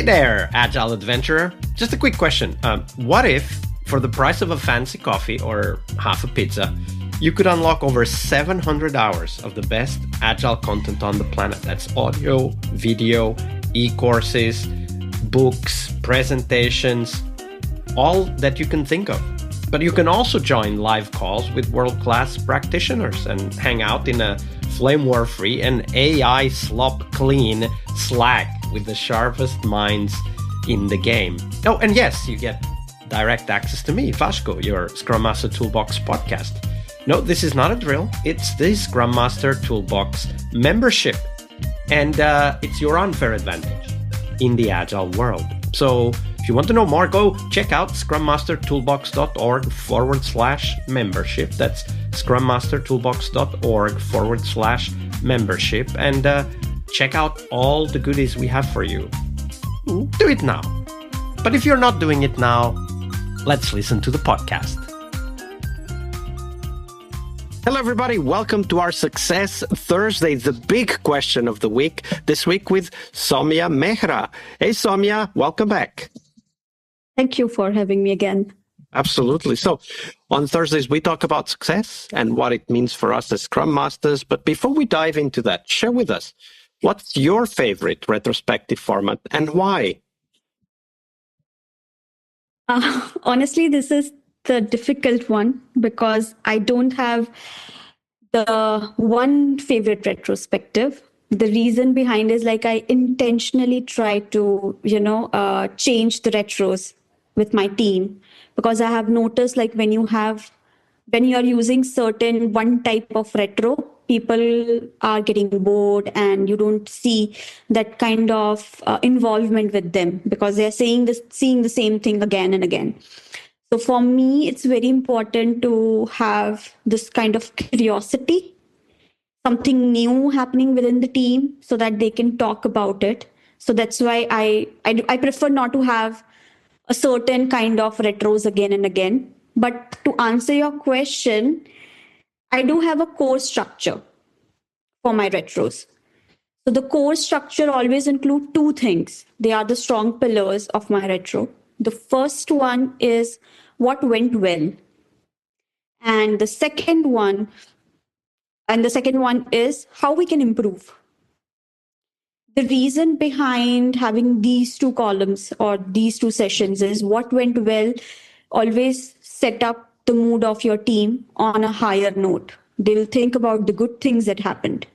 there, Agile Adventurer. Just a quick question. What if, for the price of a fancy coffee or half a pizza, you could unlock over 700 hours of the best Agile content on the planet? That's audio, video, e-courses, books, presentations, all that you can think of. But you can also join live calls with world-class practitioners and hang out in a flame war-free and AI slop-clean Slack with the sharpest minds in the game. Oh, and yes, you get direct access to me, Vasco, your Scrum Master Toolbox podcast. No, this is not a drill. It's the Scrum Master Toolbox membership. And it's your unfair advantage in the Agile world. So if you want to know more, go check out scrummastertoolbox.org/membership. That's scrummastertoolbox.org/membership. And check out all the goodies we have for you. Do it now. But if you're not doing it now, let's listen to the podcast. Hello, everybody. Welcome to our Success Thursday, the big question of the week, this week with Somya Mehra. Hey, Somya, welcome back. Thank you for having me again. Absolutely. So on Thursdays, we talk about success and what it means for us as Scrum Masters. But before we dive into that, share with us, what's your favorite retrospective format and why? Honestly, this is the difficult one because I don't have the one favorite retrospective. The reason behind is I intentionally try to, change the retros with my team, because I have noticed when you are using certain one type of retro, people are getting bored and you don't see that kind of involvement with them because they're seeing the same thing again and again. So for me, it's very important to have this kind of curiosity, something new happening within the team so that they can talk about it. So that's why I prefer not to have a certain kind of retros again and again. But to answer your question, I do have a core structure for my retros. So the core structure always includes two things. They are the strong pillars of my retro. The first one is what went well. And the second one is how we can improve. The reason behind having these two columns or these two sessions is what went well always set up the mood of your team on a higher note. They will think about the good things that happened,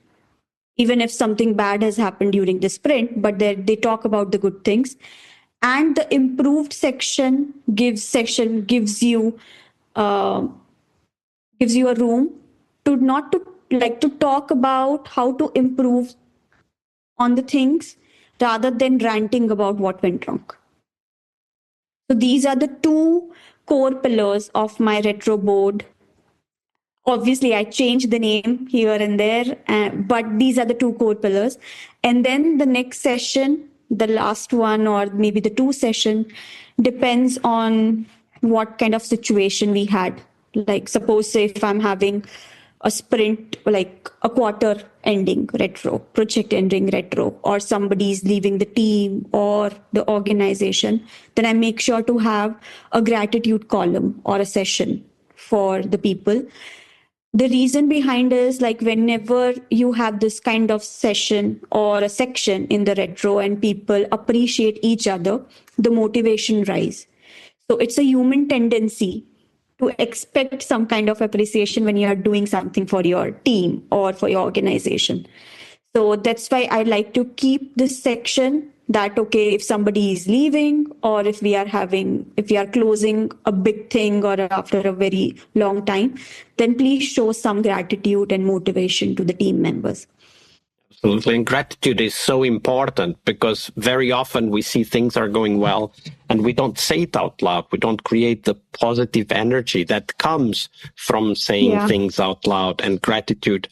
even if something bad has happened during the sprint, but they talk about the good things. And the improved section gives you a room to talk about how to improve on the things rather than ranting about what went wrong. So these are the two core pillars of my retro board. Obviously, I changed the name here and there, but these are the two core pillars. And then the next session, the last one, or maybe the two session, depends on what kind of situation we had. Suppose say if I'm having a sprint, a quarter ending retro, project ending retro, or somebody's leaving the team or the organization, then I make sure to have a gratitude column or a session for the people. The reason behind is whenever you have this kind of session or a section in the retro and people appreciate each other, the motivation rise. So it's a human tendency to expect some kind of appreciation when you are doing something for your team or for your organization. So that's why I like to keep this section that, okay, if somebody is leaving or if we are closing a big thing or after a very long time, then please show some gratitude and motivation to the team members. Absolutely. And gratitude is so important because very often we see things are going well and we don't say it out loud. We don't create the positive energy that comes from saying things out loud. And gratitude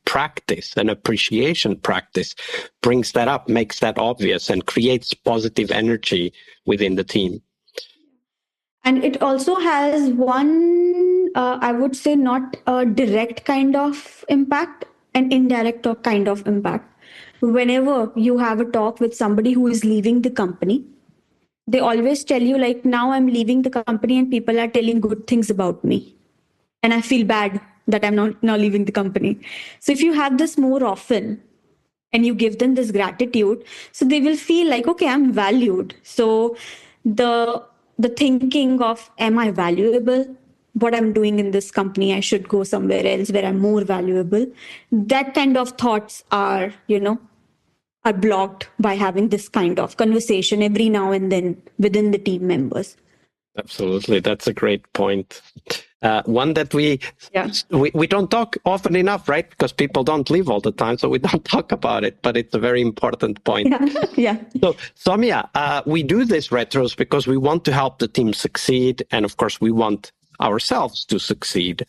practice and appreciation practice brings that up, makes that obvious, and creates positive energy within the team. And it also has one, I would say, not a direct kind of impact, an indirect or kind of impact. Whenever you have a talk with somebody who is leaving the company, they always tell you, like, now I'm leaving the company and people are telling good things about me. And I feel bad that I'm not now leaving the company. So if you have this more often and you give them this gratitude, so they will feel like, okay, I'm valued. So the the thinking of, am I valuable? What I'm doing in this company, I should go somewhere else where I'm more valuable. That kind of thoughts are blocked by having this kind of conversation every now and then within the team members. Absolutely, that's a great point. One that Yeah. we don't talk often enough, right? Because people don't live all the time, so we don't talk about it. But it's a very important point. Yeah. Yeah. So, Somya, we do this retros because we want to help the team succeed, and of course, we want ourselves to succeed.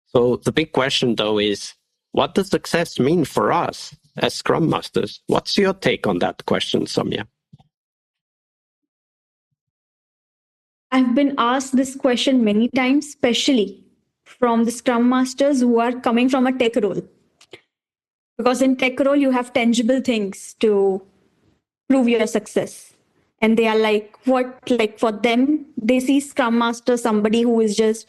So, the big question, though, is what does success mean for us as Scrum Masters? What's your take on that question, Somya? I've been asked this question many times, especially from the Scrum Masters who are coming from a tech role. Because in tech role, you have tangible things to prove your success. And they are like, what, like for them, they see Scrum Master, somebody who is just,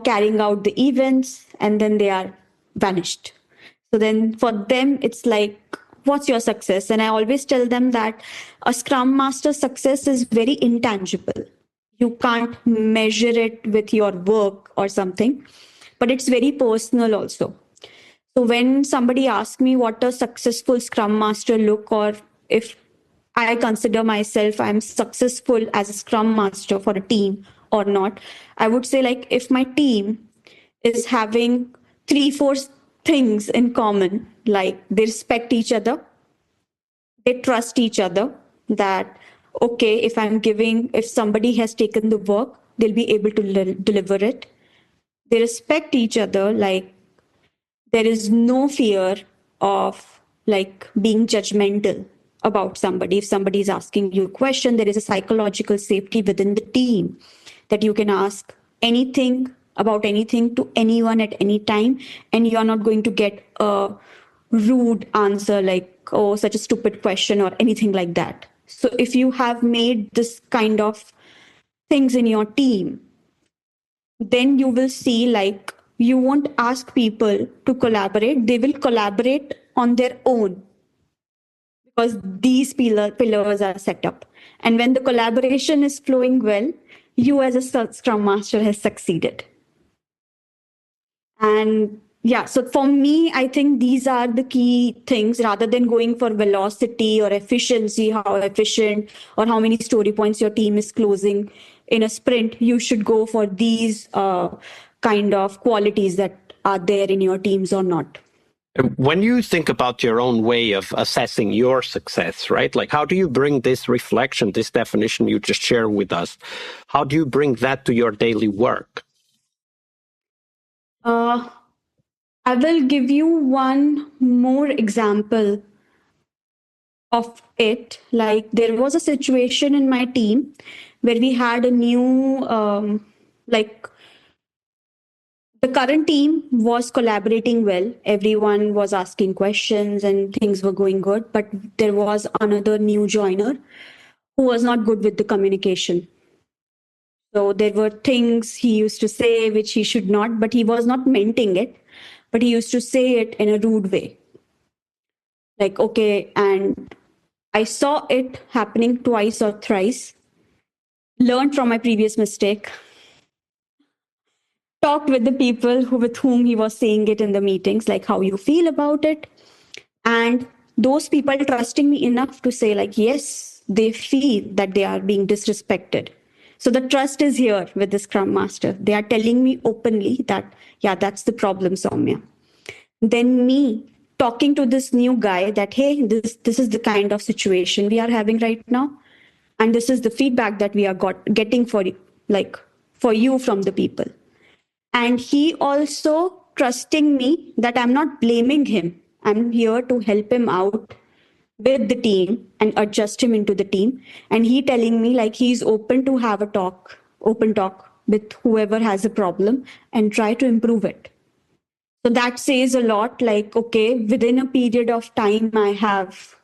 carrying out the events and then they are vanished. So then for them, it's like, what's your success? And I always tell them that a Scrum Master success is very intangible. You can't measure it with your work or something, but it's very personal also. So when somebody asks me what a successful Scrum Master look, or if I consider myself I'm successful as a Scrum Master for a team or not, I would say, like, if my team is having 3, 4 things in common, like they respect each other, they trust each other, that okay, if somebody has taken the work, they'll be able to deliver it. They respect each other, like there is no fear of like being judgmental about somebody. If somebody is asking you a question, there is a psychological safety within the team that you can ask anything about anything to anyone at any time, and you're not going to get a rude answer like, oh, such a stupid question or anything like that. So if you have made this kind of things in your team, then you will see, like, you won't ask people to collaborate, they will collaborate on their own, because these pillars are set up. And when the collaboration is flowing well, you as a Scrum Master has succeeded. And yeah, so for me, I think these are the key things, rather than going for velocity or efficiency, how efficient or how many story points your team is closing in a sprint. You should go for these kind of qualities that are there in your teams or not. When you think about your own way of assessing your success, right? Like, how do you bring this reflection, this definition you just shared with us? How do you bring that to your daily work? I will give you one more example of it. Like, there was a situation in my team where we had a new, like, the current team was collaborating well. Everyone was asking questions and things were going good. But there was another new joiner who was not good with the communication. So there were things he used to say which he should not, but he was not meaning it, but he used to say it in a rude way. Like, okay, and I saw it happening twice or thrice, learned from my previous mistake, talked with the people with whom he was saying it in the meetings, like how you feel about it. And those people trusting me enough to say, like, yes, they feel that they are being disrespected. So the trust is here with the Scrum Master. They are telling me openly that, yeah, that's the problem, Somya. Then me talking to this new guy that, hey, this is the kind of situation we are having right now, and this is the feedback that we are getting for you from the people. And he also trusting me that I'm not blaming him. I'm here to help him out with the team and adjust him into the team. And he telling me, like, he's open to have a open talk with whoever has a problem and try to improve it. So that says a lot, like, okay, within a period of time, I have,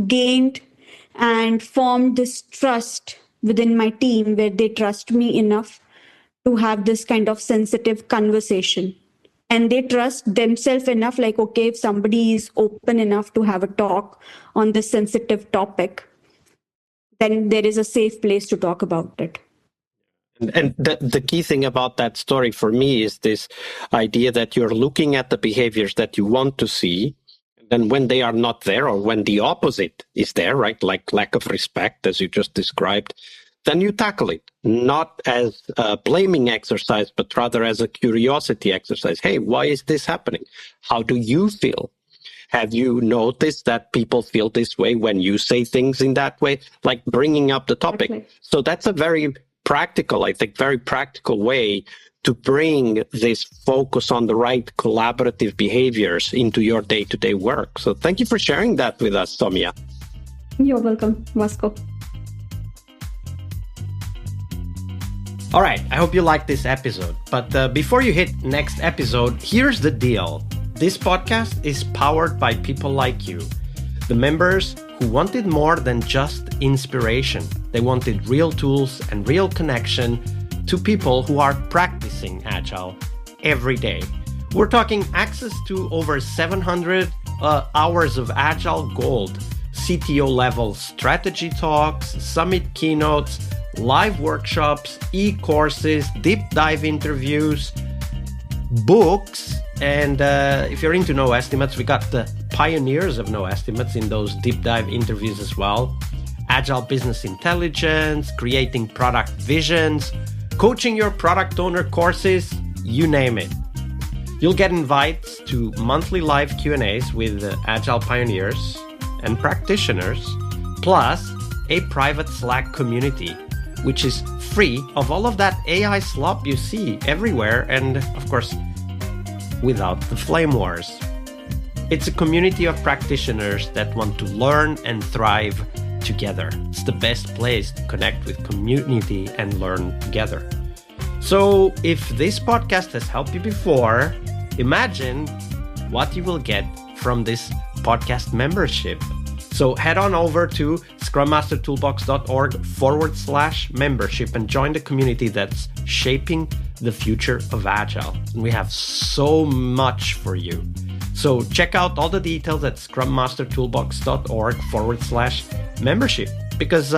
gained and formed this trust within my team where they trust me enough to have this kind of sensitive conversation. And they trust themselves enough, like, okay, if somebody is open enough to have a talk on this sensitive topic, then there is a safe place to talk about it. And the key thing about that story for me is this idea that you're looking at the behaviors that you want to see. Then when they are not there, or when the opposite is there, right, like lack of respect, as you just described, then you tackle it, not as a blaming exercise, but rather as a curiosity exercise. Hey, why is this happening? How do you feel? Have you noticed that people feel this way when you say things in that way? Like bringing up the topic. Okay. So that's a very practical way to bring this focus on the right collaborative behaviors into your day-to-day work. So thank you for sharing that with us, Somya. You're welcome, Vasco. All right, I hope you liked this episode. But before you hit next episode, here's the deal. This podcast is powered by people like you, the members who wanted more than just inspiration. They wanted real tools and real connection to people who are practicing Agile every day. We're talking access to over 700 hours of Agile Gold, CTO level strategy talks, summit keynotes, live workshops, e-courses, deep dive interviews, books, and if you're into no estimates, we got the pioneers of no estimates in those deep dive interviews as well. Agile business intelligence, creating product visions, coaching your product owner courses, you name it. You'll get invites to monthly live Q&As with Agile pioneers and practitioners, plus a private Slack community, which is free of all of that AI slop you see everywhere, and of course, without the flame wars. It's a community of practitioners that want to learn and thrive together. It's the best place to connect with community and learn together. So if this podcast has helped you before, imagine what you will get from this podcast membership. So head on over to scrummastertoolbox.org/membership and join the community that's shaping the future of Agile. And we have so much for you. So check out all the details at scrummastertoolbox.org/membership, because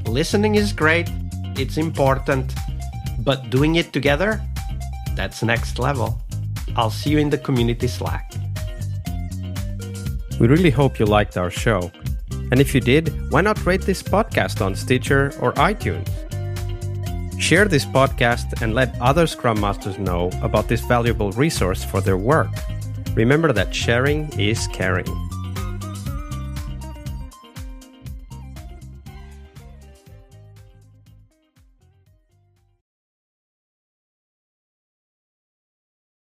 listening is great, it's important, but doing it together, that's next level. I'll see you in the community Slack. We really hope you liked our show. And if you did, why not rate this podcast on Stitcher or iTunes? Share this podcast and let other Scrum Masters know about this valuable resource for their work. Remember that sharing is caring.